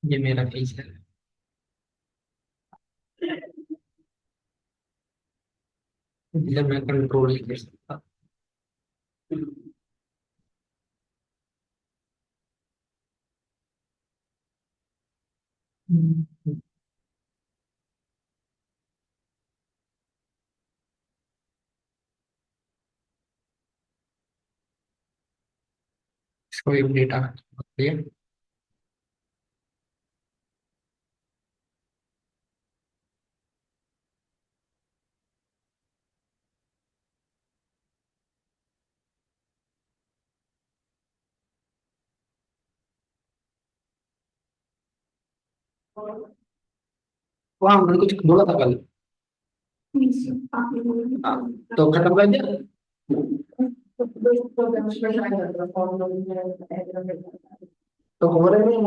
ये मेरा फेस है। मतलब मैं कंट्रोल नहीं कर सकता। इसको एक डेटा दिया। वहाँ हमने कुछ बोला था कल। हाँ, तो खत्म कर दिया। तो हो रहे नहीं।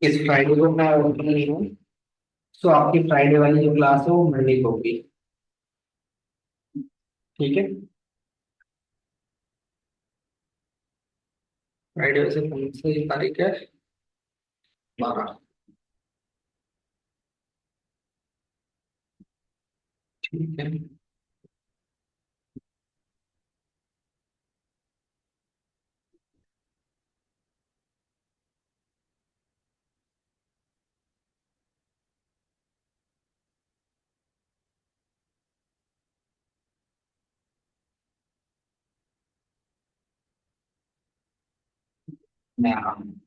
इस फ्राइडे को मैं ओपन नहीं हूँ। सो आपकी फ्राइडे वाली जो क्लास है वो मंडे को होगी। ठीक है। फ्राइडे वैसे कौन सी तारीख है? 12। ठीक है। मैं आ रहा हूँ।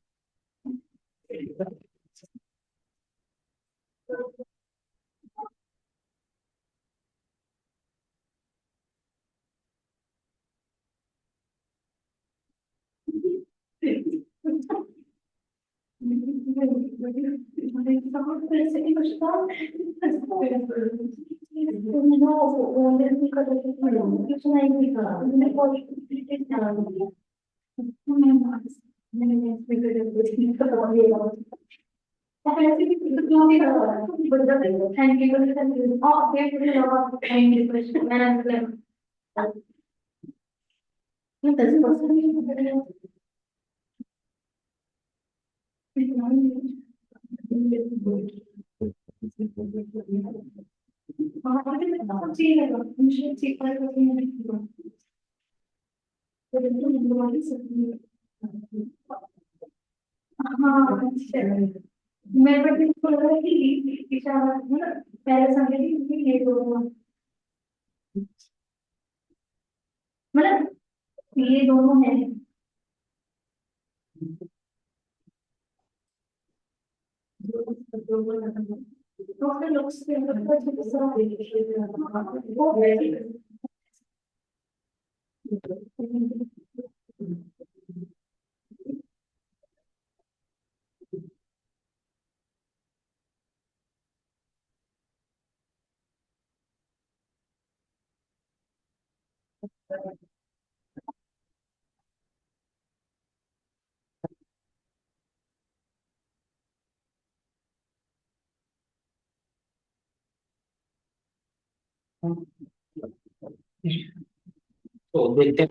तो देखते हैं।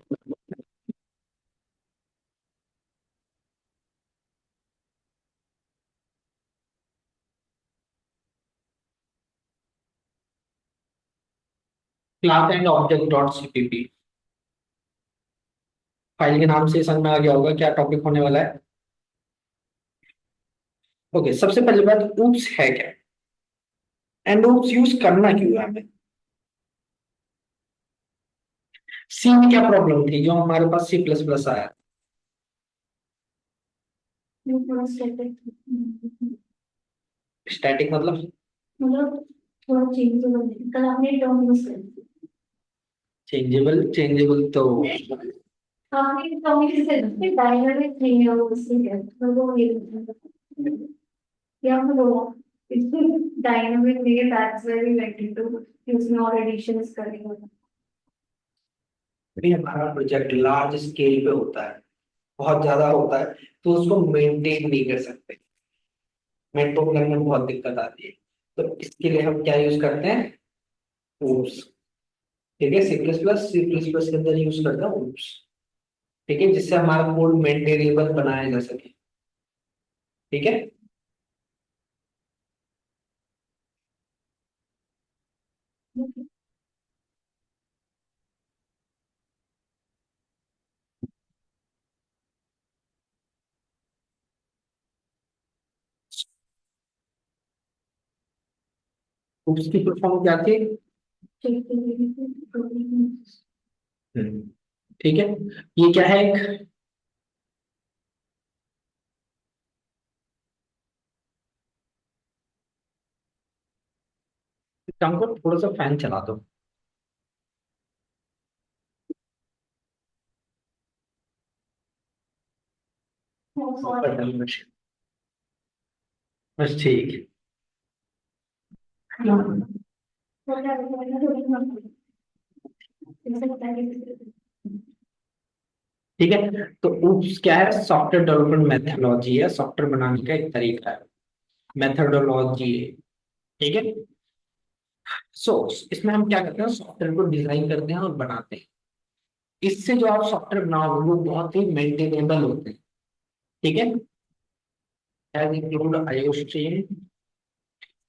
Class and object dot CPP file के नाम से समझ में आ गया होगा क्या टॉपिक होने वाला है। ओके, सबसे पहली बात ऊप्स है क्या, एंड ऊप्स यूज करना क्यों है हमें। सी में क्या प्रॉब्लम थी जो हमारे पास सी प्लस प्लस आया। स्टैटिक मतलब चेंजेबल, चेंजेबल तो भी हमारा प्रोजेक्ट लार्ज स्केल पे होता है। बहुत ज्यादा होता है तो उसको मेंटेन नहीं कर सकते, मेंटेन करने में बहुत दिक्कत आती है। तो इसके लिए हम क्या यूज करते हैं, oops। ठीक है, सी प्लस प्लस के अंदर यूज करता हूँ oops। ठीक है, जिससे हमारा कोड मेंटेनेबल बनाया जा सके। ठीक है। oops की परफॉर्म क्या थी? हम्म, ठीक है। ये क्या है, एक काम को थोड़ा सा फैन चला दो। बस ठीक। ठीक है, तो ऊप्स क्या है, सॉफ्टवेयर डेवलपमेंट मेथोडोलॉजी है, सॉफ्टवेयर बनाने का एक तरीका है, मेथोडोलॉजी है। ठीक है। सो इसमें हम क्या करते हैं, सॉफ्टवेयर को डिजाइन करते हैं और बनाते हैं। इससे जो आप सॉफ्टवेयर बनाओगे वो बहुत ही मेंटेनेबल होते हैं। ठीक है। Has include IO stream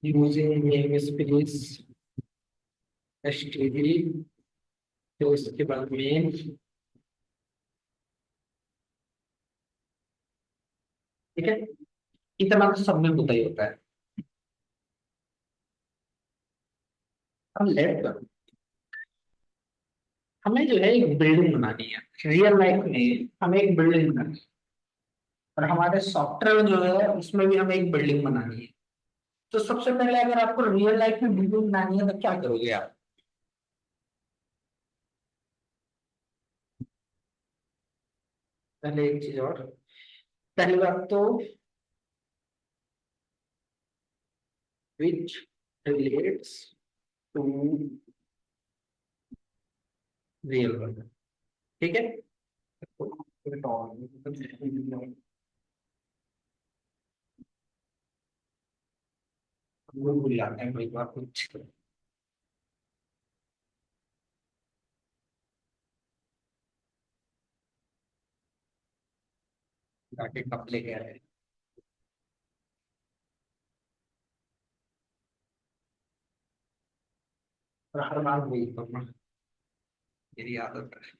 using namespace HTTP, तो इसके बाद मेन। ठीक है, इतना तो सब में होता ही होता है। हम लेट करो, हमें जो है एक बिल्डिंग बनानी है, रियल लाइफ में हमें एक बिल्डिंग बनानी है, और हमारे सॉफ्टवेयर जो है उसमें भी हमें एक बिल्डिंग बनानी है। तो सबसे पहले अगर आपको रियल लाइफ में बिल्डिंग बनानी है तो क्या करोगे आप? पहले एक चीज और, पहली बात तो which relates to real world. ठीक है। वो भूल जाते हैं कई बार कुछ, जाके कप लेके आए। और हर बार वही करना, मेरी आदत है।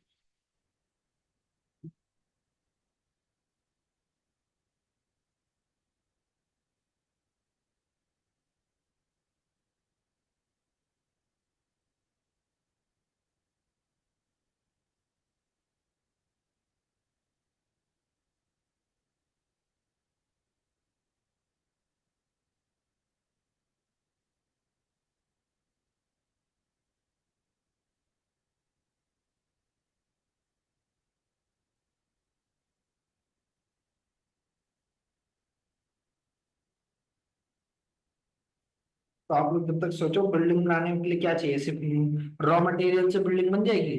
तो आप लोग जब तक सोचो बिल्डिंग बनाने के लिए क्या चाहिए, सिर्फ रॉ मटेरियल से बिल्डिंग बन जाएगी?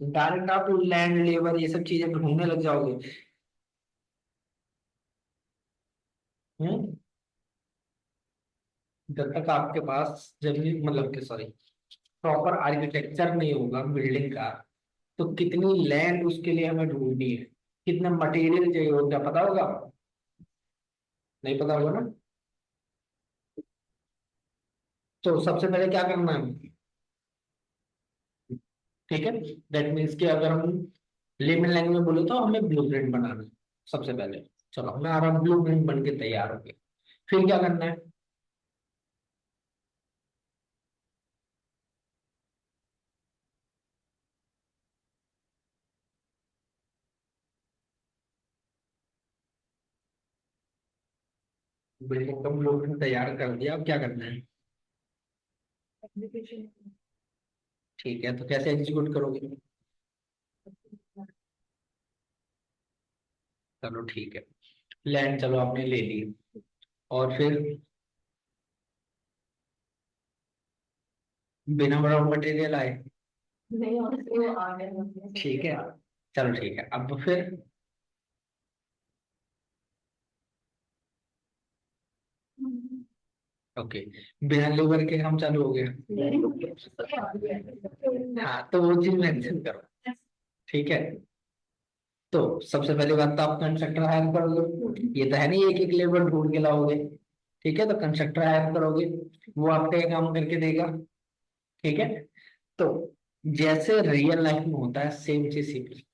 डायरेक्ट आप लैंड लेबर ये सब चीजें ढूंढने लग जाओगे। हम्म। जब तक आपके पास जमीन मतलब के सॉरी प्रॉपर आर्किटेक्चर नहीं होगा बिल्डिंग का, तो कितनी लैंड उसके लिए हमें ढूंढनी है, कितना मटेरियल चाहिए होगा, पता होगा? नहीं पता होगा ना। तो सबसे पहले क्या करना है, ठीक है, दैट मीन्स कि अगर हम लेमन लैंग्वेज में बोले तो हमें ब्लूप्रिंट बनाना है सबसे पहले। चलो हमारा ब्लूप्रिंट बन के तैयार हो गया, फिर क्या करना है? बिल्डिंग का ब्लूप्रिंट तैयार कर दिया, अब क्या करना है? ठीक है, तो कैसे एग्जीक्यूट करोगे? चलो ठीक है, लैंड चलो आपने ले ली, और फिर बिना रॉ मटेरियल आए नहीं honestly वो आ गया मुझे ठीक सबके है, बाद। चलो ठीक है, अब फिर हम्म। ओके, बिना लेबर के काम चालू हो गया। नहीं, सबके आ गया। हाँ, तो वो चीज मेंशन करो। ठीक है, तो सबसे पहली बात तो आप कंस्ट्रक्टर हायर करोगे, ये तो है नहीं एक एक लेबर ढूंढ के लाओगे। ठीक है, तो कंस्ट्रक्टर हायर करोगे, वो आपका ये काम करके देगा। ठीक है, तो जैसे रियल लाइफ में होता है सेम चीज सी।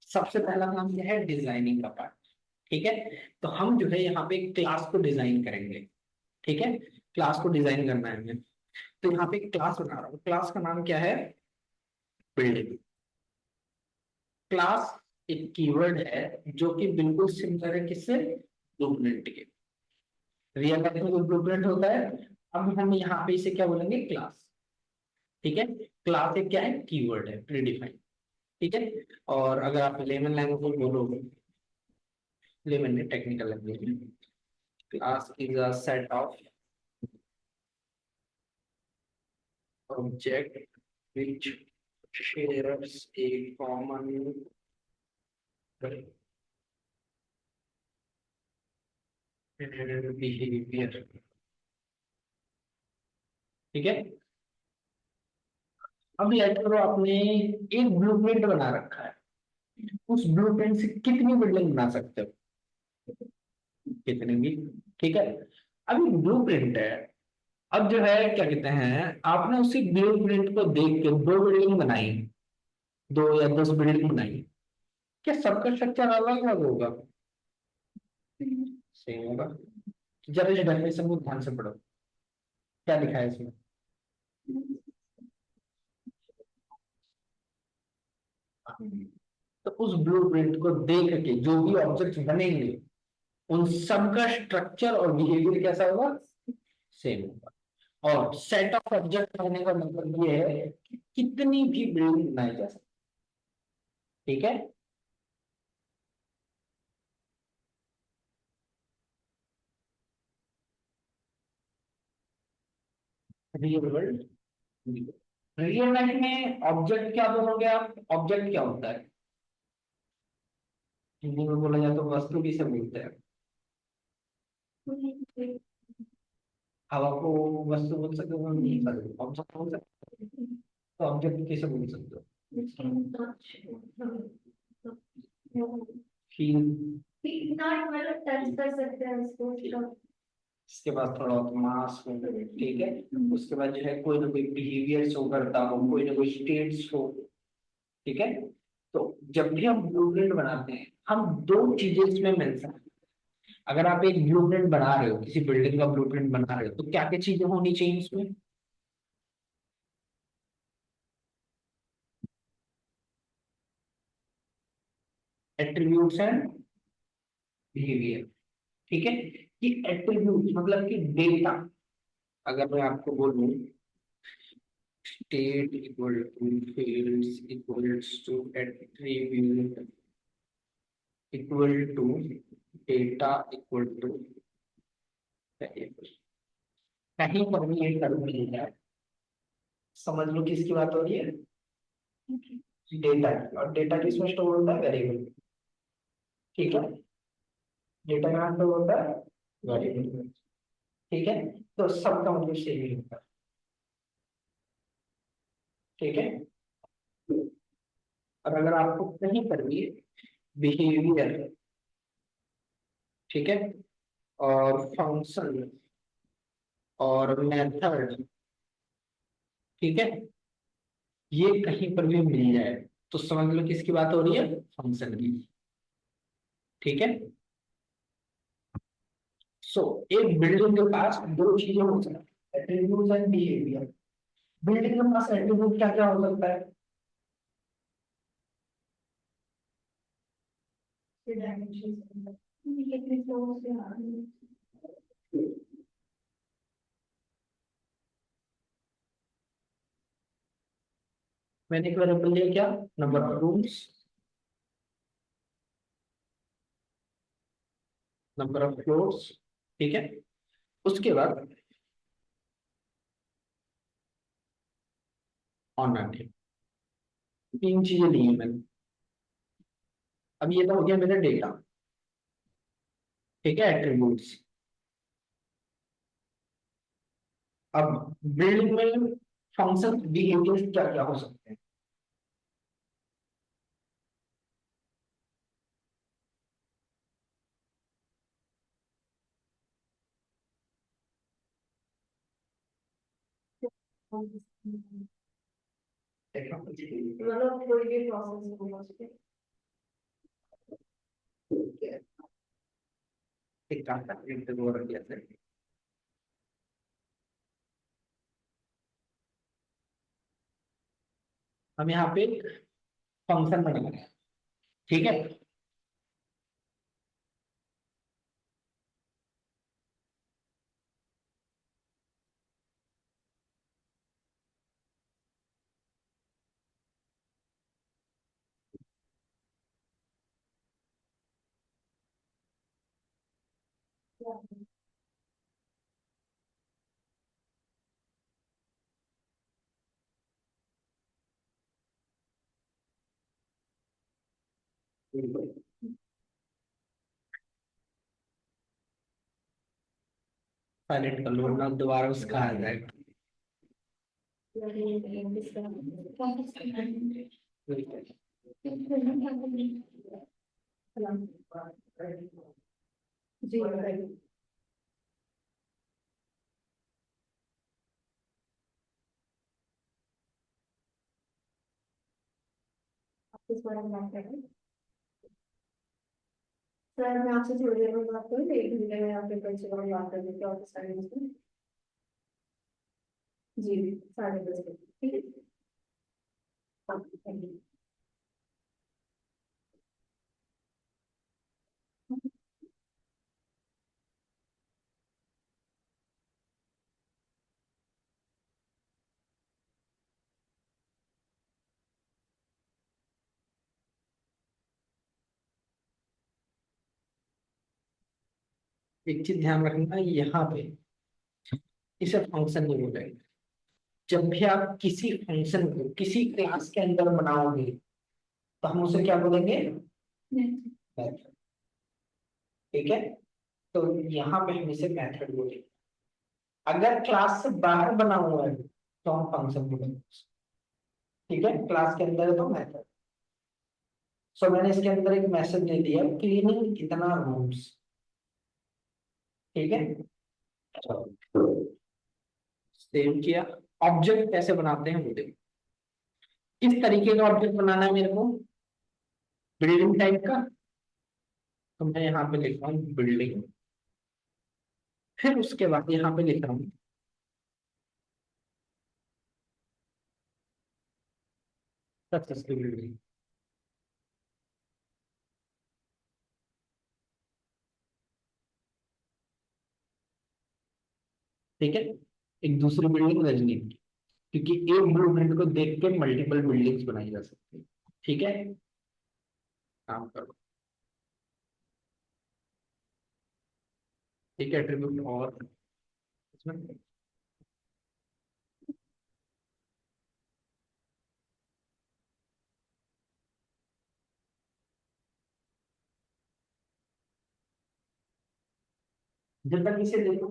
सबसे पहला काम क्या है, डिजाइनिंग का पार्ट। ठीक है, तो हम जो है यहाँ पे क्लास को डिजाइन करेंगे। ठीक है, क्लास को डिजाइन करना है हमें। तो यहाँ पे एक क्लास बना रहा हूँ, क्लास का नाम क्या है, बिल्डिंग। क्लास एक कीवर्ड है जो कि बिल्कुल सिमिलर है किससे, ब्लूप्रिंट के। रियल लाइफ में कोई ब्लूप्रिंट होता है, अब हम यहाँ पे इसे क्या बोलेंगे, क्लास। ठीक है, क्लास एक क्या है, कीवर्ड है, प्रीडिफाइंड। ठीक है, और अगर आप लेमन लैंग्वेज में बोलोगे, लेमन में टेक्निकल लैंग्वेज में, class is a set of object which shares a common behavior। ठीक है, अब लेट करो आपने एक ब्लूप्रिंट बना रखा है, उस ब्लूप्रिंट से कितनी बिल्डिंग बना सकते हो, कितनी भी। ठीक है, अभी ब्लूप्रिंट है, अब जो है क्या कहते हैं, आपने उसी ब्लूप्रिंट को देख के दो बिल्डिंग बनाई, 2 या 10 बिल्डिंग बनाई, क्या सबका स्ट्रक्चर अलग अलग होगा, सेम होगा। जब इस डेफिनेशन को ध्यान से पढ़ो, क्या लिखा है इसमें, तो उस ब्लूप्रिंट को देख के जो भी ऑब्जेक्ट बनेंगे उन सबका स्ट्रक्चर और बिहेवियर कैसा होगा, सेम होगा। और सेट ऑफ ऑब्जेक्ट होने का मतलब ये है कि कितनी भी बिल्डिंग बनाई जा सकती। ठीक है, रियल वर्ल्ड, रियल लाइफ में ऑब्जेक्ट क्या बोलोगे आप, ऑब्जेक्ट क्या होता है, हिंदी में बोला जाए तो वस्तु किसे बोलते हैं, हवा को वस्तु बोल सकते हो, नहीं सकते, ऑब्जेक्ट बोल सकते हो, तो ऑब्जेक्ट किसे बोल सकते हो, फील। मतलब टच कर सकते हैं उसको। इसके बाद थोड़ा मास हो, ठीक है, उसके बाद जो है कोई ना कोई बिहेवियर शो करता हो, कोई ना कोई स्टेट्स हो। ठीक है, तो जब भी हम ब्लूप्रिंट बनाते हैं हम दो चीजें इसमें मेंशन, अगर आप एक ब्लूप्रिंट बना रहे हो, किसी बिल्डिंग का ब्लूप्रिंट बना रहे हो, तो क्या क्या चीजें होनी चाहिए इसमें, एट्रीब्यूट्स एंड बिहेवियर। ठीक है, कि एट्रीब्यूट मतलब कि डेटा, अगर मैं आपको बोलूं state equal to fields equals to attribute equal to data equal to, कहीं पर भी ये कर मिल जाए, समझ लो किसकी बात हो रही है, डेटा की। और डेटा किसमें स्टोर होता है, वेरिएबल। ठीक है, डेटा कहाँ स्टोर होता है, वेरिएबल। ठीक है, तो सबका मतलब सेम ही होता है। ठीक है, और अगर आपको कहीं पर भी बिहेवियर, ठीक है, और फंक्शन और मेथड, ठीक है, ये कहीं पर भी मिल जाए तो समझ लो किसकी बात हो रही है, फंक्शन की। ठीक है, सो एक बिल्डिंग के पास दो चीजें हो सकती है, एट्रीब्यूट्स एंड बिहेवियर। बिल्डिंग के पास एट्रीब्यूट क्या क्या हो सकता है, मैंने एक वेरिएबल लिया क्या, number of rooms, number of floors. ठीक है, उसके बाद ऑनर नेम, तीन चीजें ली है मैंने। अब ये तो हो गया मेरा डेटा, ठीक है, एट्रीब्यूट्स। अब बिल्डिंग में फंक्शन बिहेवियर क्या क्या हो सकते हैं? मतलब कोई भी प्रोसेस हो सकती एक काम करते हैं, वो रख दिया था। हम यहाँ पे फंक्शन बना रहे हैं, ठीक है। साइलेंट कर लो वरना दोबारा उसका आ जाएगा। जी इस बारे में बात करें। सर मैं आपसे थोड़ी देर में बात करूँ, 1 घंटे में आपके प्रिंसिपल से बात कर लेते हैं ऑफिस टाइम में। जी 10:30 ठीक है। हाँ, थैंक यू। एक चीज ध्यान रखना यहाँ पे, इसे फंक्शन नहीं बोलेंगे। जब भी आप किसी फंक्शन को किसी क्लास के अंदर बनाओगे तो हम उसे क्या बोलेंगे? मेथड, ठीक है। तो यहाँ पे हम इसे मेथड बोलेंगे। अगर क्लास से बाहर बना हुआ है तो हम फंक्शन बोलेंगे, ठीक है। क्लास के अंदर है तो मेथड। सो मैंने इसके अंदर एक मैसेज दे दिया, क्लीनिंग कितना रूम्स, ठीक है। सेव किया। ऑब्जेक्ट कैसे बनाते हैं वो देखो। किस तरीके का ऑब्जेक्ट बनाना है मेरे को? बिल्डिंग टाइप का, तो मैं यहाँ पे लिख रहा हूँ बिल्डिंग। फिर उसके बाद यहाँ पे लिख रहा हूँ सक्सेसफुल बिल्डिंग, ठीक है। एक दूसरी बिल्डिंग रजनी, क्योंकि एक ब्लूप्रिंट को देख के मल्टीपल बिल्डिंग्स बनाई जा सकती है, ठीक है। काम करो, ठीक है। एट्रीब्यूट और इसमें जब तक इसे देखो,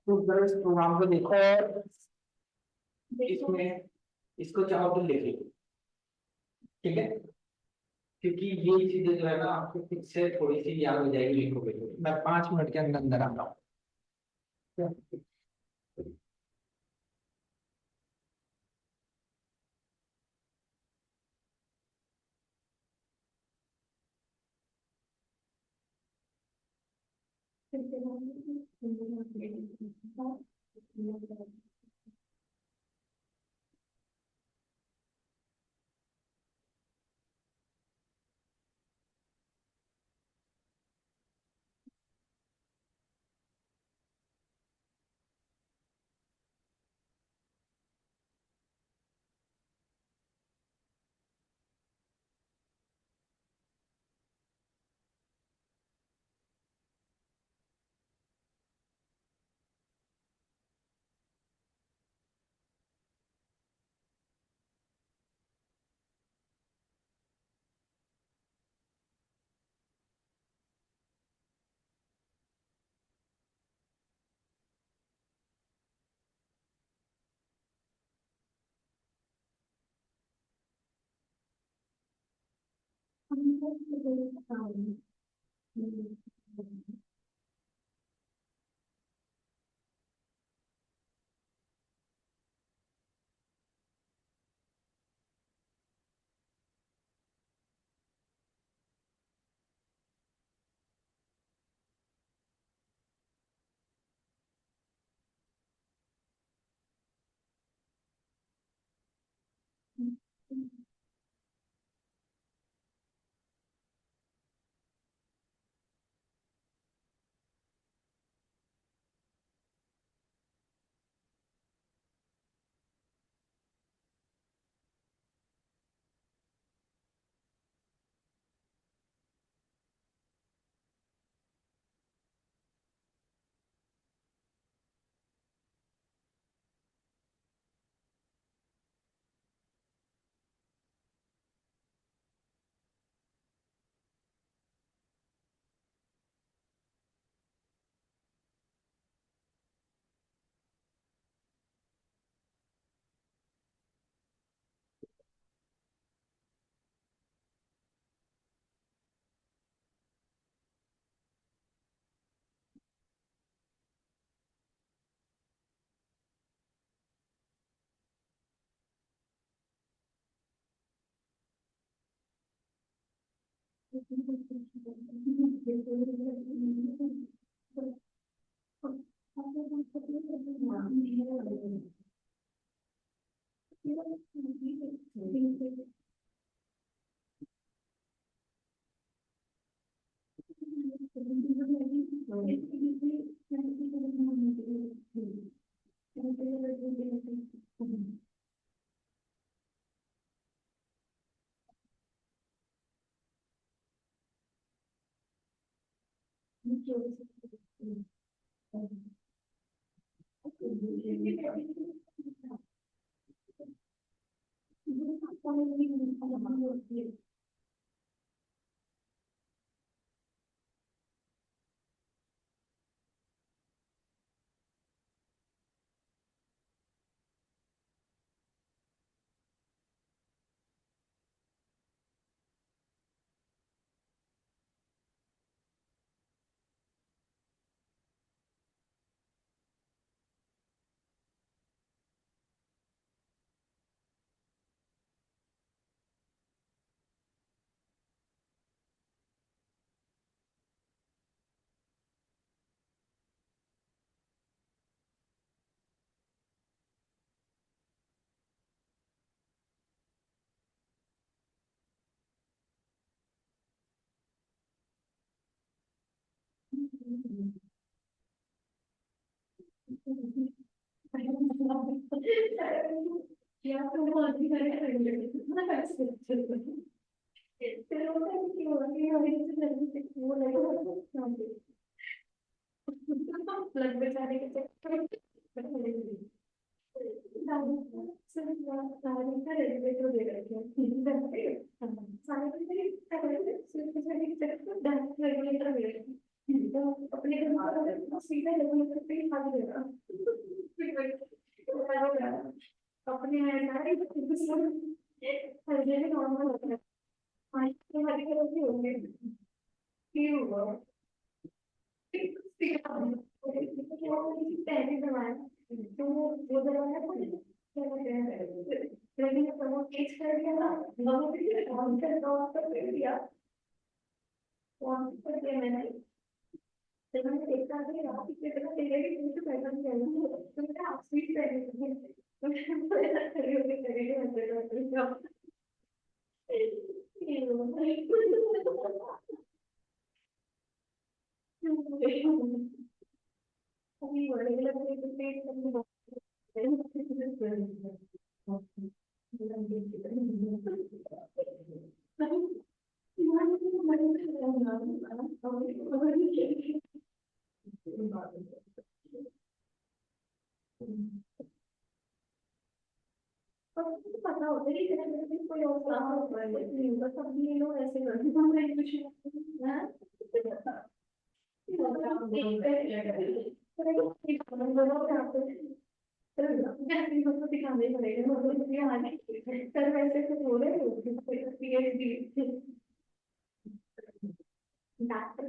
तो जरा इस प्रोग्राम को देखो और इसमें इसको चाहो तो लिख लो, ठीक है। क्योंकि ये चीजें जो है ना आपको खुद से थोड़ी सी याद हो जाएगी लिखोगे तो। मैं 5 मिनट के अंदर अंदर आता हूँ। या तो वो अधिकारी करेंगे ना कैसे pero que lo que a veces le dice que वो लगे लग बेचारे के चक्कर सारे का रेगुलेटर दे रखे हैं तीन घंटे सारे के डायरेक्ट रेगुलेटर दे रखे हैं तो अपने घर सीधा रेगुलेटर पे ही खाली देगा अपने सारे सर्जरी नॉर्मल होता है पानी के हरी कलर के होंगे फिर हुआ पहले दवाया तो वो दवाया क्या कहते हैं लेकिन वो केस कर दिया ना काउंटर काउंटर कर दिया काउंटर कर दिया मैंने तो मैंने देखा कि आप इतने तरह तेरे भी मुझे पैसा नहीं चाहिए तो मैं आप स्वीट कर रही थी तो मैं ऐसा करी हंसे अभी बड़े लगे तो पेट पता होता है कि कोई और काम होता है नहीं बस अब ये लोग ऐसे करते हैं मैं कुछ दिखाने पड़ेगा सर वैसे तो बोले पीएचडी डॉक्टर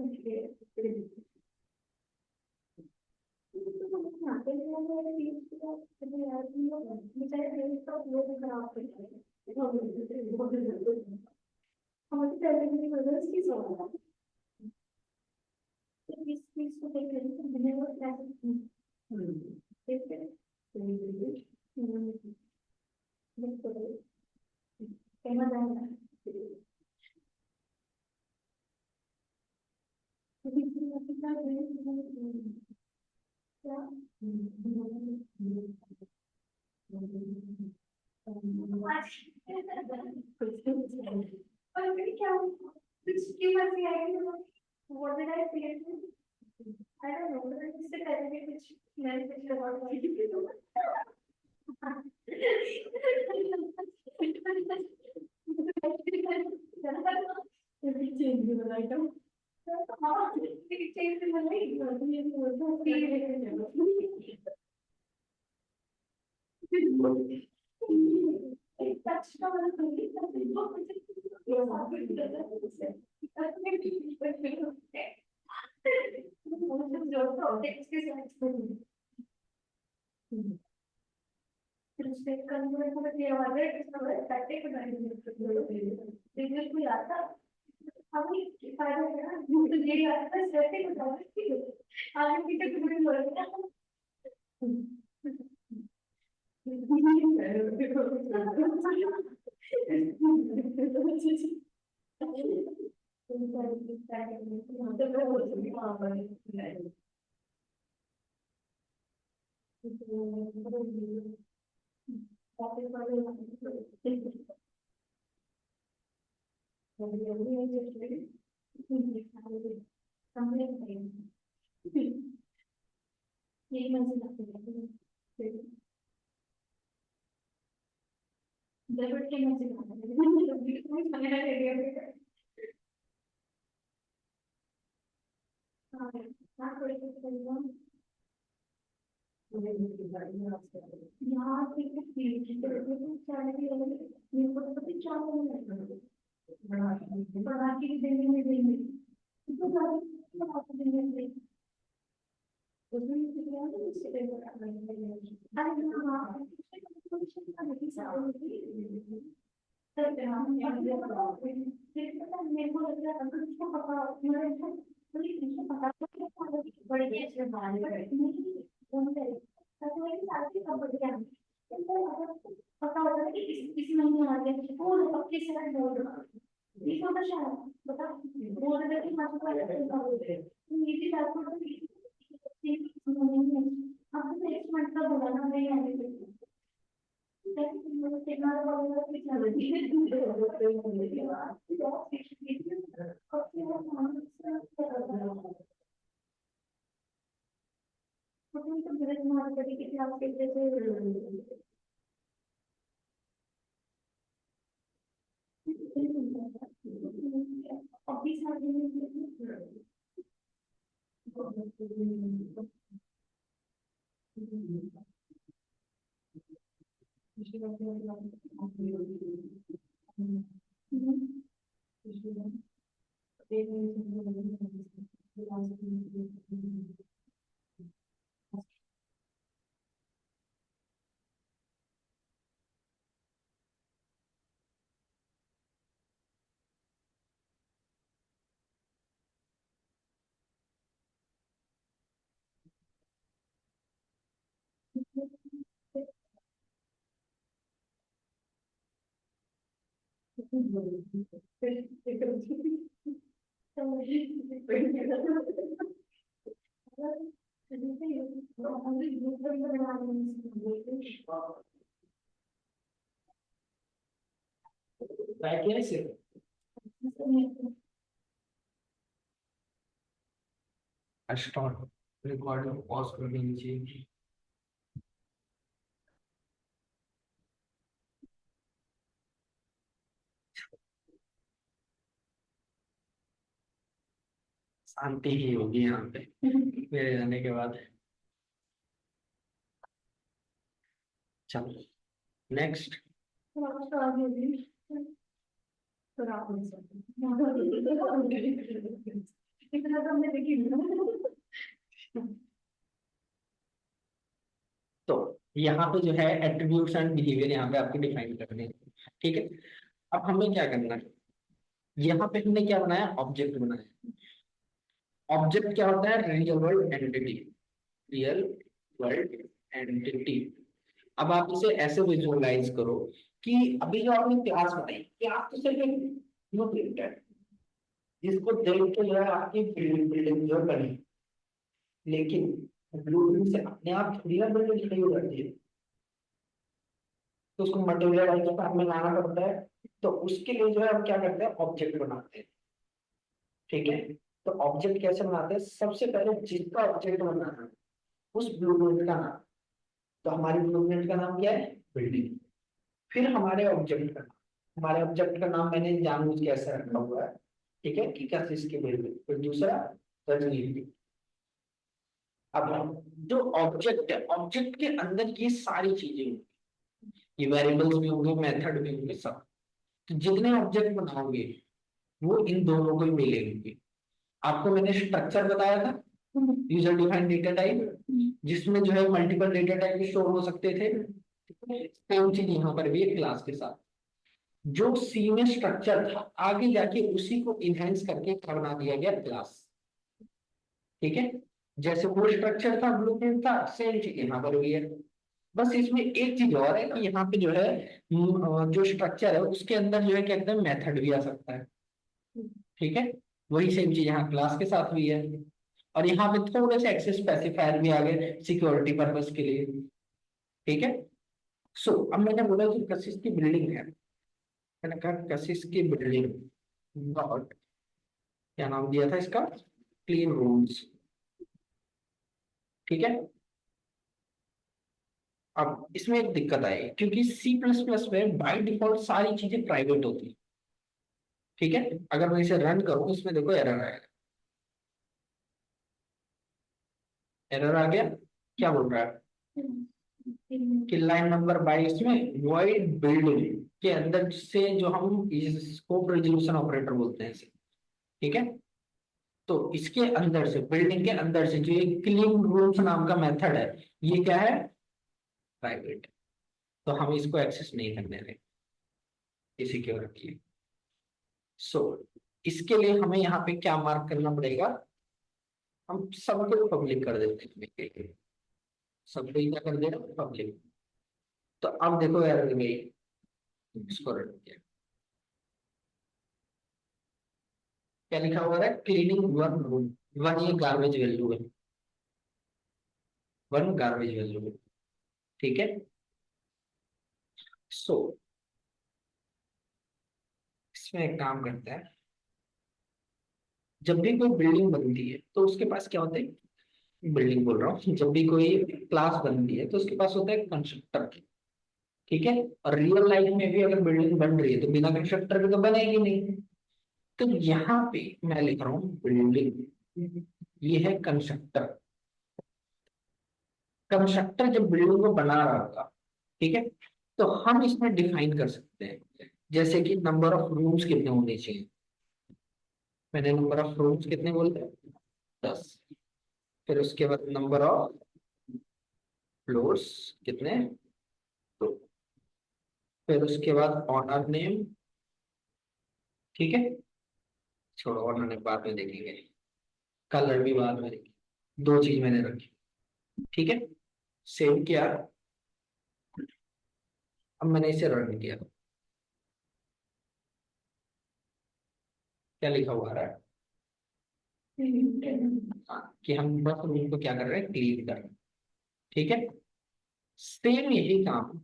क्या उसकी मर्जी आएगी what did I say? I don't know, but इससे पहले भी कुछ मैंने कुछ लगा बिजनेस को आता हमें फायदा है ना मुझे ये आता है सेटिंग बताओ आगे पीछे कुछ नहीं बोलते ये मंजिल जरूर के मंजिल हाँ थोड़ी यहाँ पे मेरे को तो पता क्या बढ़ा के देंगे नहीं देंगे तो बढ़ा के देंगे अरे हाँ मेरे को लग रहा है अगर उसको पता पता बड़ी पता होता है कि किस महीने आ गया वो किस बोल रहा ये होता शायद बता बोल रहे थे ये भी बात अब नेक्स्ट मंथ का बोला नहीं आने ट्राई किया इसे? स्टॉप रिकॉर्डिंग पॉज कर देनी चाहिए। शांति ही होगी यहाँ पे मेरे जाने के बाद। चलो नेक्स्ट। इतना तो हमने देखी नहीं। तो यहाँ पे जो है एट्रीब्यूट्स एंड बिहेवियर यहाँ पे आपको डिफाइन करने हैं। ठीक है, अब हमें क्या करना है, यहाँ पे हमने क्या बनाया, ऑब्जेक्ट बनाया। ऑब्जेक्ट क्या होता है, real world entity. Real world entity. अब आप इसे ऐसे विजुअलाइज करो कि अभी जो आपने क्लास बनाई, क्लास तो सिर्फ एक ब्लूप्रिंट है जिसको देख के जो है आपकी बिल्डिंग जो है बनी, लेकिन ब्लूप्रिंट से अपने आप थोड़ी ना बिल्डिंग खड़ी हो जाती है, तो उसको मटेरियलाइज फॉर्म में लाना पड़ता है। तो उसके लिए जो है हम क्या करते हैं, ऑब्जेक्ट बनाते हैं। ठीक है, तो ऑब्जेक्ट कैसे बनाते हैं, सबसे पहले जिसका ऑब्जेक्ट बनाना है उस ब्लूप्रिंट का नाम, तो हमारी ब्लूप्रिंट का नाम क्या है, बिल्डिंग। फिर हमारे ऑब्जेक्ट का नाम, हमारे ऑब्जेक्ट का नाम मैंने जानबूझ के ऐसा रखा हुआ है, ठीक है, कि कैसे इसकी बिल्डिंग। फिर दूसरा रजनीति। अब जो ऑब्जेक्ट है, ऑब्जेक्ट के अंदर ये सारी चीजें होंगी, ये वेरिएबल्स भी होंगे, मेथड भी होंगे, सब। तो जितने ऑब्जेक्ट बनाओगे वो इन दोनों को ही मिलेंगे। आपको मैंने स्ट्रक्चर बताया था, यूजर डिफाइंड डेटा टाइप, जिसमें जो है मल्टीपल डेटा टाइप स्टोर हो सकते थे। सेम चीज यहाँ पर भी है क्लास के साथ। जो सी में स्ट्रक्चर था, आगे जाके उसी को इनहेंस करके बना दिया गया क्लास। ठीक है, जैसे वो स्ट्रक्चर था, ब्लूप्रिंट था, सेम चीज यहाँ पर भी है। बस इसमें एक चीज और है कि यहाँ पे जो है जो स्ट्रक्चर है उसके अंदर जो है क्या कहते हैं, मेथड भी आ सकता है। ठीक है, वही सेम चीज यहाँ क्लास के साथ भी है। और यहाँ पे थोड़े से एक्सेस स्पेसिफायर भी आ गए सिक्योरिटी पर्पस के लिए। ठीक है, सो अब मैंने बोला कि कशिश की बिल्डिंग है, मैंने कहा कशिश की बिल्डिंग डॉट, क्या नाम दिया था इसका, क्लीन रूम्स। ठीक है, अब इसमें एक दिक्कत आई क्योंकि सी प्लस प्लस में बाई डिफॉल्ट सारी चीजें प्राइवेट होती है। ठीक है, अगर मैं इसे रन करूं इसमें देखो एरर आएगा। एरर आ गया, क्या बोल रहा है कि लाइन नंबर 22 में वॉइड बिल्डिंग के अंदर से जो हम स्कोप रेजोल्यूशन ऑपरेटर बोलते हैं इसे। ठीक है, तो इसके अंदर से, बिल्डिंग के अंदर से जो ये क्लीन रूम्स नाम का मेथड है, ये क्या है, प्राइवेट। तो हम इसको एक्सेस नहीं करने देंगे, ये सिक्योरिटी है। सो इसके लिए हमें यहाँ पे क्या मार्क करना पड़ेगा, हम सबको पब्लिक कर देते हैं, सबको ही क्या कर देना, पब्लिक। तो अब देखो एरर गई, इसको रन किया, क्या लिखा हुआ है, क्लीनिंग वन रूम। वन ये गार्बेज वैल्यू है, वन गार्बेज वैल्यू है। ठीक है, सो इसमें एक काम करते हैं, जब भी कोई बिल्डिंग बनती है तो उसके पास क्या होता है, बिल्डिंग बोल रहा हूँ, जब भी कोई क्लास बनती है तो उसके पास होता है कंस्ट्रक्टर। ठीक है, और रियल लाइफ में भी अगर बिल्डिंग बन रही है तो बिना कंस्ट्रक्टर के तो बनेगी नहीं। तो यहाँ पे मैं लिख रहा हूँ बिल्डिंग, ये है कंस्ट्रक्टर। कंस्ट्रक्टर जब बिल्डिंग को बना रहा होगा, ठीक है, तो हम इसमें डिफाइन कर सकते हैं, जैसे कि नंबर ऑफ रूम्स कितने होने चाहिए। मैंने नंबर ऑफ रूम्स कितने बोले, 10। फिर उसके बाद नंबर ऑफ फ्लोर्स कितने, तो फिर उसके बाद ऑनर नेम। ठीक है, छोड़ो ऑनर नेम बाद में देखेंगे, कलर भी बाद में देखेंगे, दो चीज मैंने रखी। ठीक है, सेव किया, अब मैंने इसे रन किया। क्या लिखा हुआ आ रहा है? हाँ, कि हम बस रूम को क्या कर रहे हैं, क्लीन कर रहे हैं। ठीक है, सेम यही काम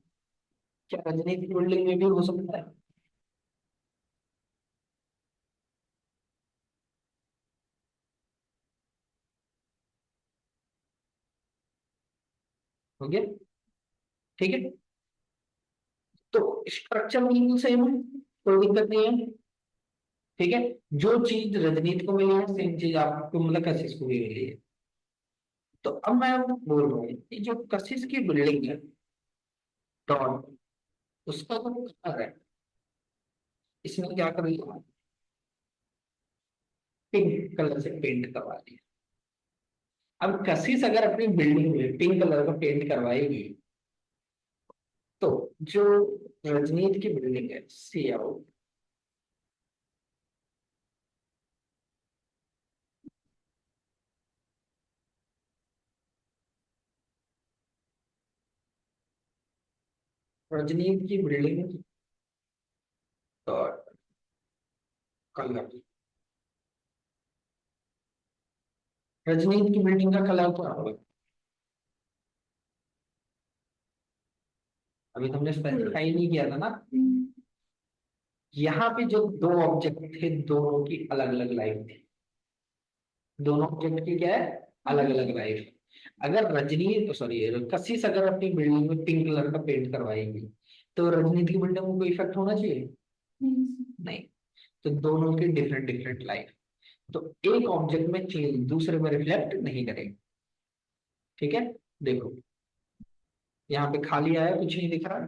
क्या राजनीतिक बिल्डिंग में भी हो सकता है? हो गया? ठीक है, तो स्ट्रक्चर बिल्कुल सेम है, कोई दिक्कत नहीं है। ठीक है, जो चीज रजनीत को मिली है सेम चीज आपको मतलब कशिश को भी मिली है। तो अब मैं बोल रहा हूँ कि जो कशिश की बिल्डिंग है डॉट, उसका जो कलर है, इसमें क्या कर दिया, पिंक कलर से पेंट करवा दिया। अब कशिश अगर अपनी बिल्डिंग में पिंक कलर का पेंट करवाएगी, तो जो रजनीत की बिल्डिंग है सी आउट, रजनीत की बिल्डिंग डॉट कलर, रजनीत की बिल्डिंग का कलर क्या होगा? अभी तुमने स्पेसिफाई नहीं किया था ना। यहाँ पे जो दो ऑब्जेक्ट थे दोनों की अलग अलग लाइफ थी, दोनों ऑब्जेक्ट की क्या है, अलग अलग लाइफ। अगर रजनी, सॉरी कशिश अगर अपनी बिल्डिंग में पिंक कलर का पेंट करवाएगी, तो रजनी की बिल्डिंग में कोई इफेक्ट होना चाहिए? नहीं। तो दोनों की डिफरेंट डिफरेंट लाइफ, तो एक ऑब्जेक्ट में चेंज दूसरे में रिफ्लेक्ट नहीं करेगी। ठीक है, देखो यहाँ पे खाली आया, कुछ नहीं दिख रहा।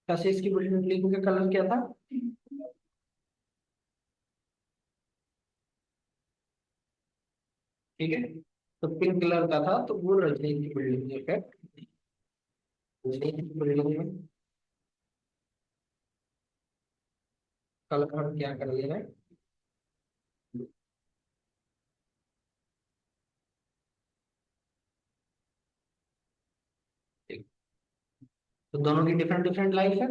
कशिश की बिल्डिंग का कलर क्या था? ठीक है, तो पिंक कलर का था, तो वो रजनी की बिल्डिंग में इफेक्ट, रजनी की बिल्डिंग में कलर हम क्या कर ले रहे हैं, ठीक। तो दोनों की डिफरेंट डिफरेंट लाइफ है।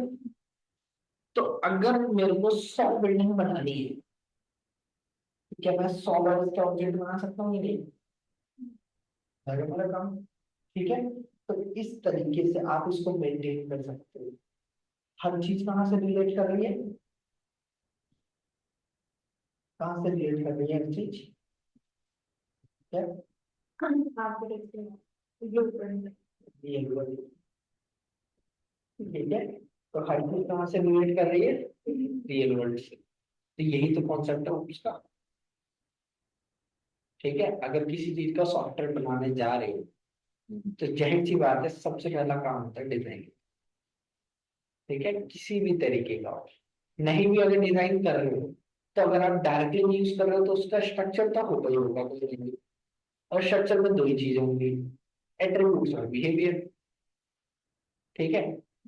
तो अगर मेरे को 100 बिल्डिंग बनानी है, तो क्या मैं 100 बार इसका ऑब्जेक्ट बना सकता हूँ? ये नहीं है मेरा काम। ठीक है, तो इस तरीके से आप इसको मेंटेन कर सकते हो। हर चीज कहाँ से रिलेट कर रही है, कहाँ से रिलेट कर रही है हर चीज, क्या आपको देखते हैं ब्लूप्रिंट। ये वाली, ठीक है। तो हर चीज कहाँ से रिलेट कर रही है, रियल वर्ल्ड से। तो यही तो कॉन्सेप्ट है उसका। ठीक है, अगर किसी चीज का सॉफ्टवेयर बनाने जा रहे हो, तो जाहिर सी बात है सबसे पहला काम होता है डिजाइन। ठीक है, किसी भी तरीके का हो। नहीं भी अगर डिजाइन कर रहे हो, तो अगर आप डायरेक्टली यूज कर रहे हो तो उसका स्ट्रक्चर तो होगा ही होगा कोई नहीं। और स्ट्रक्चर में दो ही चीजें होंगी, एट्रीब्यूट्स और बिहेवियर। ठीक है,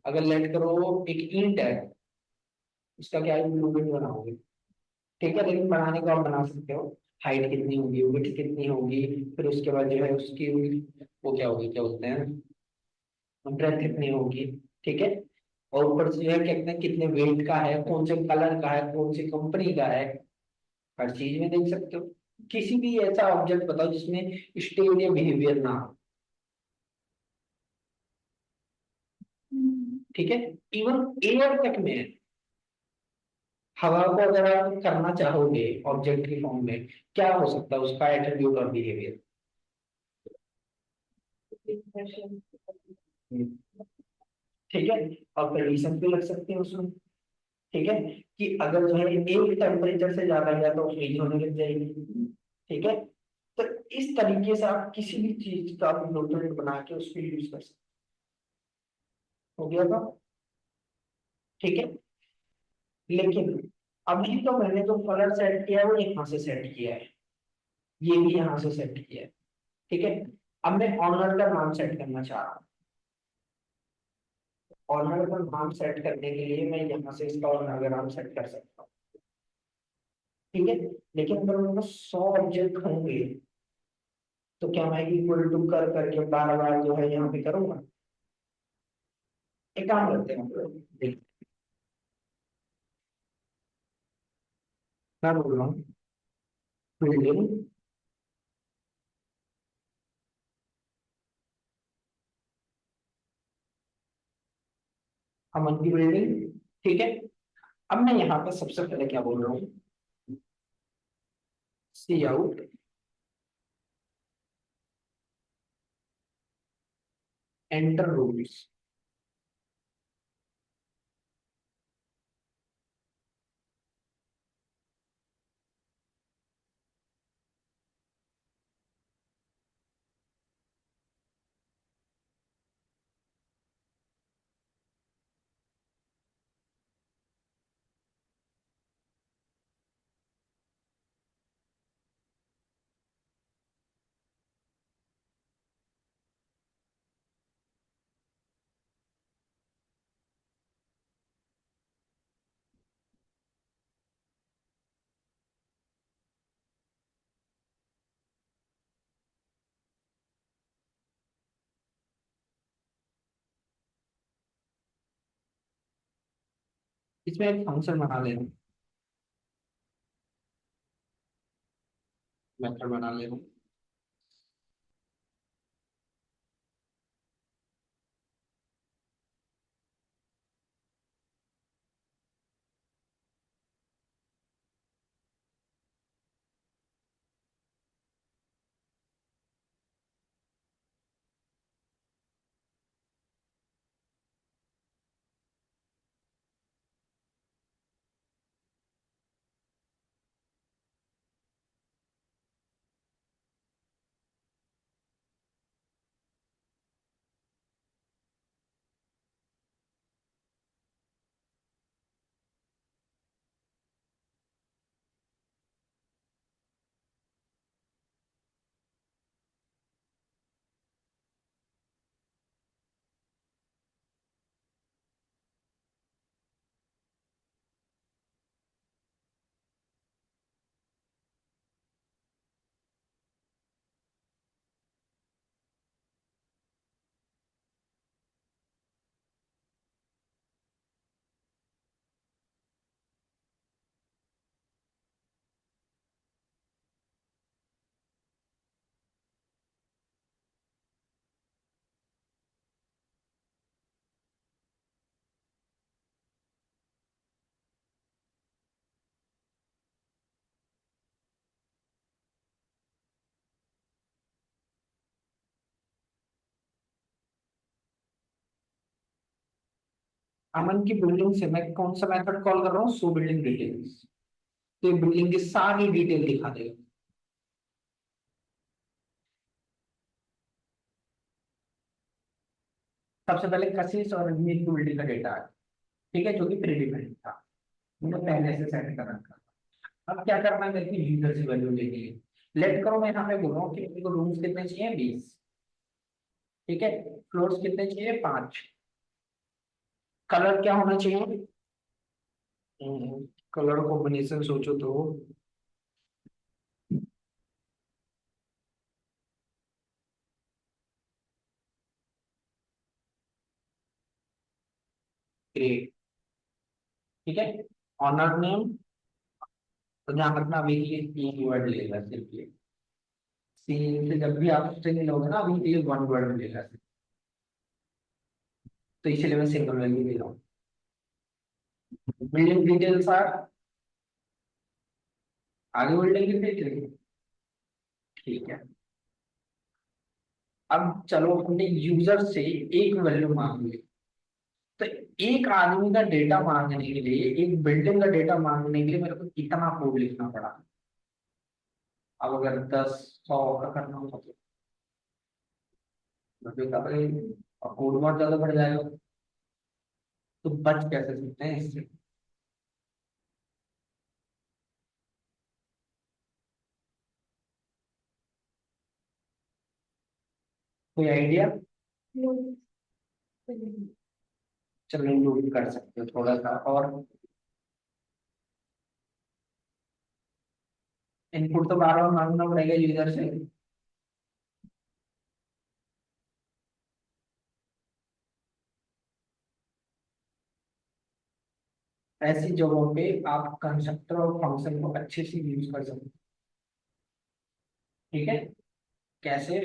अगर लेट करो एक ईंट है, उसका क्या है, ब्लूप्रिंट बनाओगे। ठीक है, लेकिन बनाने को आप बना सकते हो, हाइट कितनी होगी, विड्थ कितनी होगी, फिर उसके बाद जो है उसकी वो क्या होगी, क्या बोलते हैं, ब्रेथ कितनी होगी। ठीक है, और ऊपर से जो है क्या कहते हैं, कितने वेट का है, कौन से कलर का है, कौन सी कंपनी का है, हर चीज में देख सकते हो। किसी भी ऐसा ऑब्जेक्ट बताओ जिसमें स्टेट या बिहेवियर ना हो। ठीक है, इवन एयर तक में है। हवा को अगर आप करना चाहोगे ऑब्जेक्ट के फॉर्म में, क्या हो सकता है उसका एट्रीब्यूट और बिहेवियर? ठीक है, और कंडीशन भी लग सकती है उसमें। ठीक है, कि अगर जो है एक टेम्परेचर से ज्यादा गया तो फ्रीज होने लग जाएगी। ठीक है, तो इस तरीके से आप किसी भी चीज का ब्लूप्रिंट बना के उसको यूज कर सकते हो। हो गया था? ठीक है, लेकिन अभी तो मैंने जो कलर सेट किया है वो यहाँ से सेट किया है, ये भी यहाँ से सेट किया है। ठीक है, अब मैं ऑनर का नाम सेट करना चाह रहा हूँ। ऑनर का नाम सेट करने के लिए मैं यहाँ से इसका ऑनर का नाम सेट कर सकता हूँ। ठीक है, लेकिन अगर मेरे पास 100 ऑब्जेक्ट होंगे तो क्या मैं इक्वल टू कर करके बार बार जो है यहाँ पे करूंगा? एक काम करते हैं, देखते हैं। मैं बोल रहा हूँ बिल्डिंग, अमन की बिल्डिंग। ठीक है, अब मैं यहाँ पे सबसे पहले क्या बोल रहा हूँ, सी आउट एंटर रूल्स। इसमें एक फंक्शन बना लेना, मेथड बना लेना। अमन की बिल्डिंग से मैं कौन सा मेथड कॉल कर रहा हूँ, सो बिल्डिंग डिटेल्स। तो ये बिल्डिंग की सारी डिटेल दिखा देगा। सबसे पहले कशिश और रजनीश की बिल्डिंग का डेटा है। ठीक है, जो कि प्री डिफाइंड था, मैंने पहले से सेट कर रखा। अब क्या करना है, मेरे को यूजर से वैल्यू लेनी है। लेट करो, मैं यहाँ पे बोल रहा हूँ कि मेरे को रूम्स कितने चाहिए, 20। ठीक है, फ्लोर्स कितने चाहिए, 5। कलर क्या होना चाहिए, कलर कॉम्बिनेशन सोचो तो ग्रे। ठीक है, ऑनर नेम, तो ध्यान रखना अभी ये तीन वर्ड लेगा सिर्फ ये। सी से जब भी आप स्ट्रिंग लोगे ना, अभी ये वन वर्ड मिलेगा सिर्फ। तो इसीलिए मैं सिंगल वैल्यू दे रहा हूँ। बिल्डिंग डिटेल्स आर, आगे बिल्डिंग की डिटेल। ठीक है, अब चलो हमने यूजर से एक वैल्यू मांग ली। तो एक आदमी का डेटा मांगने के लिए, एक बिल्डिंग का डेटा मांगने के लिए मेरे को कितना कोड लिखना पड़ा? अब अगर 10 100 का करना हो तो कोड बहुत ज्यादा बढ़ जाएगा। तो बच कैसे सकते हैं इससे? कोई आइडिया? लोग चलो लोड कर सकते हो थोड़ा सा और। इनपुट तो बार बार मांगना पड़ेगा यूजर से। ऐसी जगहों पे आप कंस्ट्रक्टर और फंक्शन को अच्छे से यूज कर सकते हो। ठीक है, कैसे?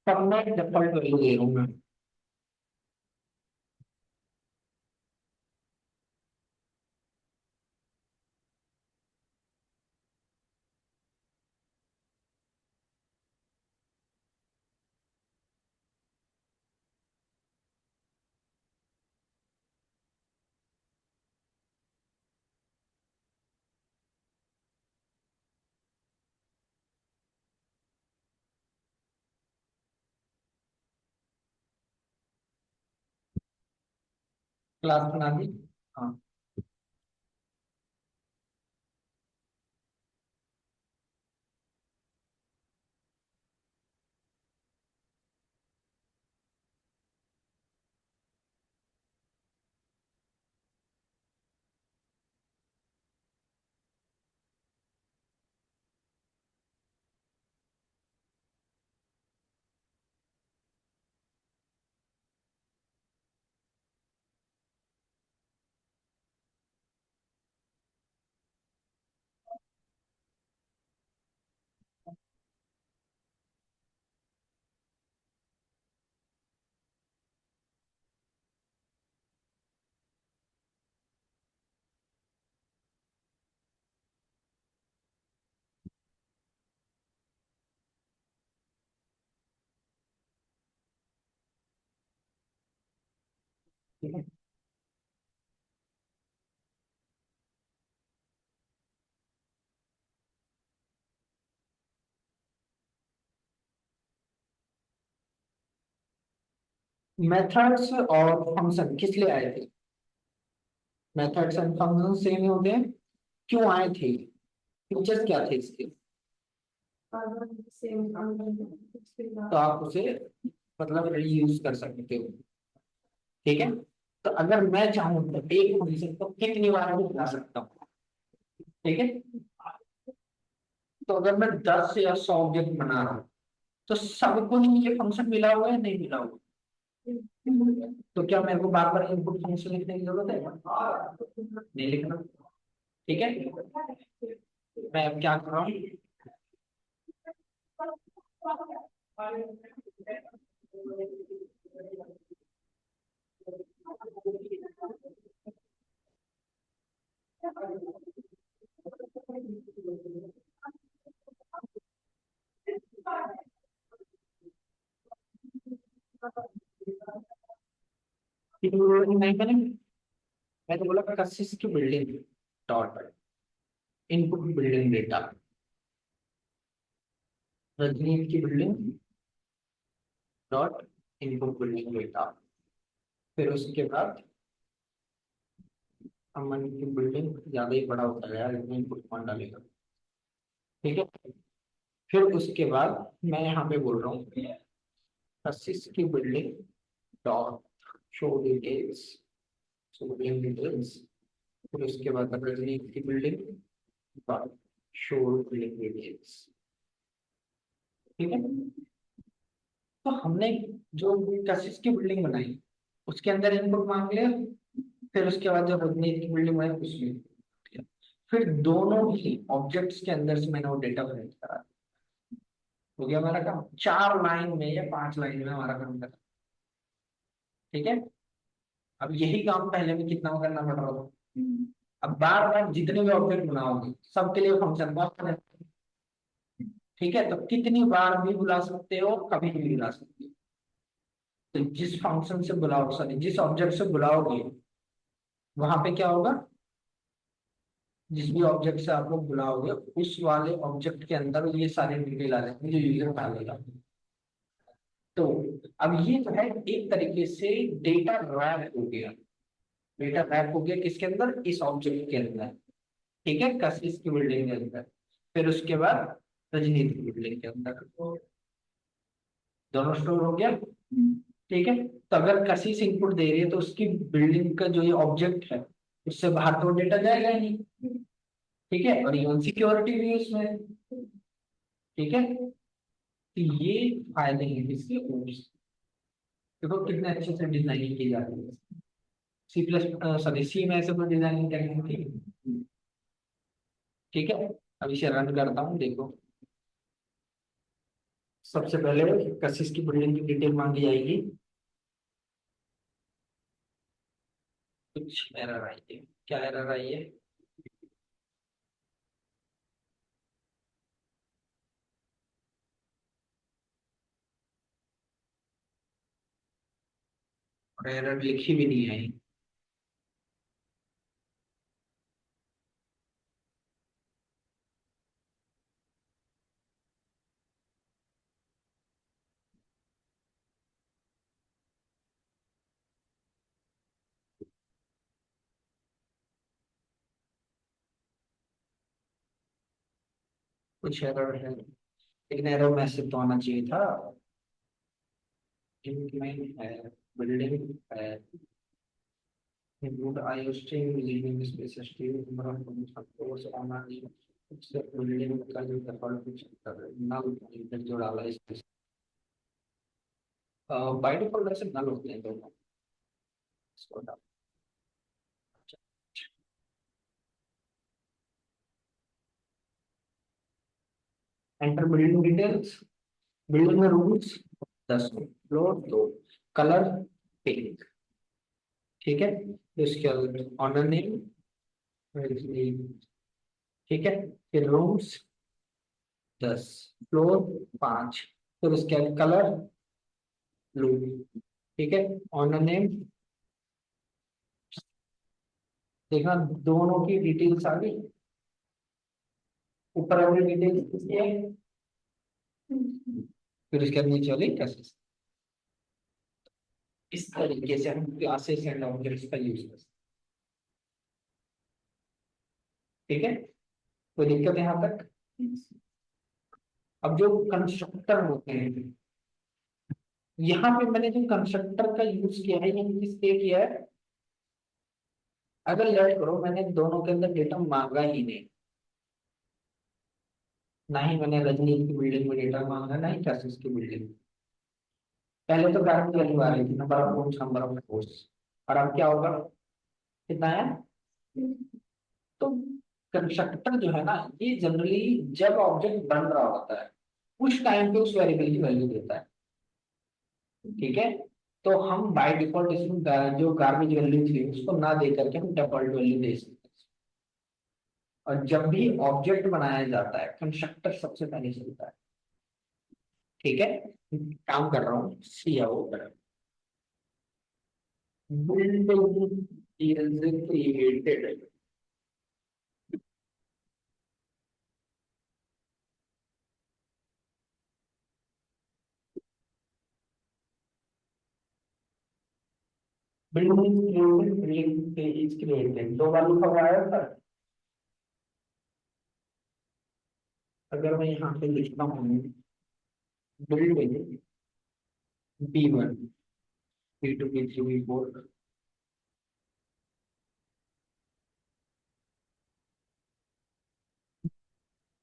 सब में डिफॉल्ट वैल्यू दे रहा हूँ मैं। क्लास बना दी। हाँ। ठीक है, मेथड्स और फंक्शन किस लिए आए थे? मेथड्स एंड फंक्शन सेम ही होते हैं। क्यों आए थे? फीचर्स क्या थे इसके? तो आप उसे मतलब रीयूज कर सकते हो। ठीक है, तो अगर मैं चाहूँ तो एक फंक्शन को कितनी बार भी बना सकता हूँ। ठीक है, तो अगर मैं 10 या 100 ऑब्जेक्ट बना रहा हूँ तो सबको ही ये फंक्शन मिला हुआ है या नहीं मिला हुआ? तो क्या मेरे को बार बार इनपुट फंक्शन लिखने की जरूरत है? नहीं लिखना। ठीक है, मैं अब क्या कर रहा हूँ? नहीं मैंने, मैं तो बोला कसिस की building dot input building data, Rajnish की building dot input building data. फिर उसके बाद अमन की बिल्डिंग ज्यादा ही बड़ा होता गया, इसमें इनपुट कौन डालेगा? ठीक है, फिर उसके बाद मैं यहाँ पे बोल रहा हूँ कसिस की building dot show details, show building details फिर उसके बाद रजनीश की बिल्डिंग, शोर बिल्डिंग एरियाज। ठीक है, तो हमने जो कशिश की बिल्डिंग बनाई उसके अंदर इनपुट मांग लिया, फिर उसके बाद जो रजनीश की बिल्डिंग बनाई उसमें किया। फिर दोनों ही ऑब्जेक्ट्स के अंदर से मैंने वो डेटा प्रिंट करा। हो गया हमारा काम, 4 लाइन में या 5 लाइन में हमारा काम करा। ठीक है, अब यही काम पहले में कितना करना पड़ रहा था। अब बार बार जितने भी ऑब्जेक्ट बनाओगे सबके लिए फंक्शन कॉल करें। ठीक है, तो कितनी बार भी बुला सकते हो, कभी भी बुला सकते हो। तो जिस फंक्शन से बुलाओ, सॉरी जिस ऑब्जेक्ट से बुलाओगे वहां पे क्या होगा, जिस भी ऑब्जेक्ट से आप लोग बुलाओगे उस वाले ऑब्जेक्ट के अंदर ये सारे डिटेल आ जाएंगे जो यूजर डालेगा। तो अब ये जो है एक तरीके से डेटा रैप हो गया। डेटा रैप हो गया किसके अंदर, इस ऑब्जेक्ट के अंदर। ठीक है, कशिश की बिल्डिंग के अंदर, फिर उसके बाद रजनीश की बिल्डिंग के अंदर, दोनों स्टोर हो गया। ठीक है, तो अगर कशिश इनपुट दे रही है तो उसकी बिल्डिंग का जो ये ऑब्जेक्ट है उससे बाहर तो डेटा जाएगा ही नहीं। ठीक है, और इवन सिक्योरिटी भी है उसमें। ठीक है, तो ये फायदे हैं इसके ओप्स। देखो कितने अच्छे से डिजाइनिंग की जाती है। सी प्लस, सॉरी सी में ऐसे कोई डिजाइनिंग करनी थी। ठीक है, अब इसे रन करता हूँ, देखो सबसे पहले कशिश की बिल्डिंग की डिटेल मांगी जाएगी। कुछ एरर आई है, क्या एरर आई है, और एरर लिखी भी नहीं आई। कुछ एरर है, लेकिन एरर मैसेज तो आना चाहिए था। इंक्रीमेंट है, बिल्डिंग है, include IO string using space string number of floors on a building का जो डिफॉल्ट फीचर नल इंटर जो डाला है इसमें, बाय डिफॉल्ट ऐसे नल होते हैं दोनों। इसको डाल, एंटर बिल्डिंग डिटेल्स, बिल्डिंग में रूम्स 10, फ्लोर 2, कलर पिंक। ठीक है, तो इसके बाद ऑनर नेम, ठीक है, फिर रूम्स 10, फ्लोर 5, फिर उसके बाद कलर ब्लू। ठीक है, ऑनर नेम, देखना दोनों की डिटेल्स आ गई। ऊपर वाली डिटेल्स किसकी है, फिर उसके बाद नीचे वाली कैसे। इस तरीके से हम क्लासेस एंड ऑब्जेक्ट्स का यूज कर सकते हैं। ठीक है, कोई दिक्कत है यहाँ तक। अब जो कंस्ट्रक्टर होते हैं, यहाँ पे मैंने जो कंस्ट्रक्टर का यूज किया है ये किसके किया है, अगर लेट करो मैंने दोनों के अंदर डेटा मांगा ही नहीं, ना ही मैंने रजनी की बिल्डिंग में डेटा मांगा, ना ही कैसे की बिल्डिंग। पहले तो कारण वैल्यू आ रही थी, number of rooms, number of floors, और अब क्या होगा, कितना है। तो कंस्ट्रक्टर जो है ना, ये जनरली जब ऑब्जेक्ट बन रहा होता है उस टाइम पे उस वेरिएबल की वैल्यू देता है। ठीक है, तो हम बाय डिफॉल्ट इसमें जो गार्बेज वैल्यू थी उसको ना दे करके हम डिफॉल्ट वैल्यू दे सकते हैं। और जब भी ऑब्जेक्ट बनाया जाता है कंस्ट्रक्टर सबसे पहले चलता है। ठीक है, काम कर रहा हूँ, cout building is created. Building is created, दो बार लिखा हुआ है सर। अगर मैं यहाँ पे लिखता हूँ building B1, B2, B3, B4,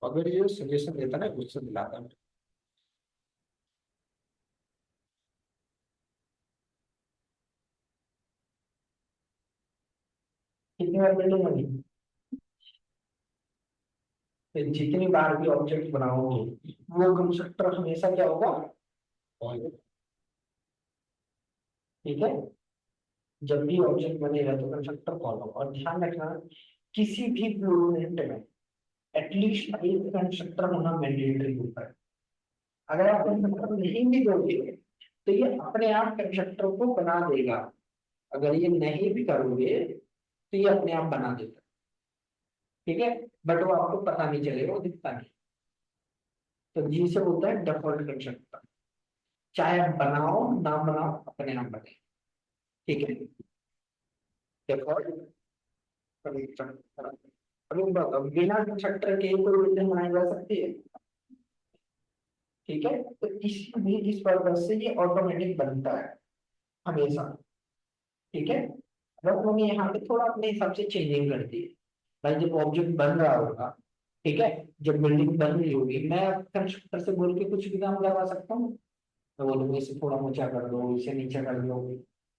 अगर ये सजेशन देता ना मुझसे दिलाता। कितनी बार बिल्डिंग बनी, फिर जितनी बार भी ऑब्जेक्ट बनाओगे वो कंस्ट्रक्टर हमेशा क्या होगा, ठीक है। जब भी ऑब्जेक्ट बनेगा तो कंस्ट्रक्टर कॉल होगा। और ध्यान रखना, किसी भी ब्लूप्रिंट में एटलीस्ट एक कंस्ट्रक्टर होना मैंडेटरी होता है। अगर आप कंस्ट्रक्टर नहीं भी दोगे तो ये अपने आप कंस्ट्रक्टर को बना देगा। अगर ये नहीं भी करोगे तो ये अपने आप बना देता है, ठीक है। बट वो आपको पता नहीं चलेगा, वो दिखता नहीं। तो जी से होता है डिफॉल्ट कंस्ट्रक्टर। चाहे आप बनाओ ना बनाओ अपने आप बने, ठीक है। Default constructor. अभी बताओ, बिना कंस्ट्रक्टर के कोई बिल्डिंग बनाई जा सकती है, ठीक है। तो इस पर्पज से ये ऑटोमेटिक बनता है हमेशा, ठीक है। बस मैंने यहाँ पे थोड़ा अपने हिसाब से चेंजिंग कर दी है। भाई जब ऑब्जेक्ट बन रहा होगा, ठीक है, जब बिल्डिंग बन रही होगी, मैं कंस्ट्रक्टर से बोल के कुछ भी काम करवा सकता हूँ। मैं बोलूंगा इसे थोड़ा ऊंचा कर दो, इसे नीचे कर दो,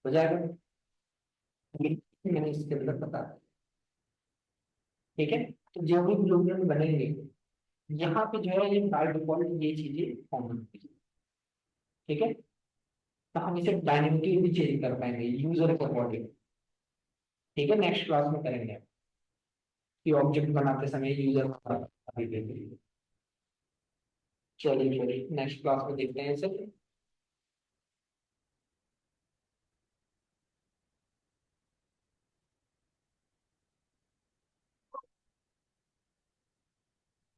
हो जाएगा। लेकिन मैंने इसके अंदर बता दिया, ठीक है। तो जो भी ब्लूप्रिंट बनेंगे यहाँ पे जो है ये बाय डिफॉल्ट ये चीजें कॉमन होगी, ठीक है। तो हम इसे डायनेमिकली भी चेंज कर पाएंगे यूजर के अकॉर्डिंग, ठीक है। नेक्स्ट क्लास में करेंगे कि ऑब्जेक्ट बनाते समय यूजर को अभी देखेंगे। चलिए चलिए नेक्स्ट क्लास में देखते हैं इसे।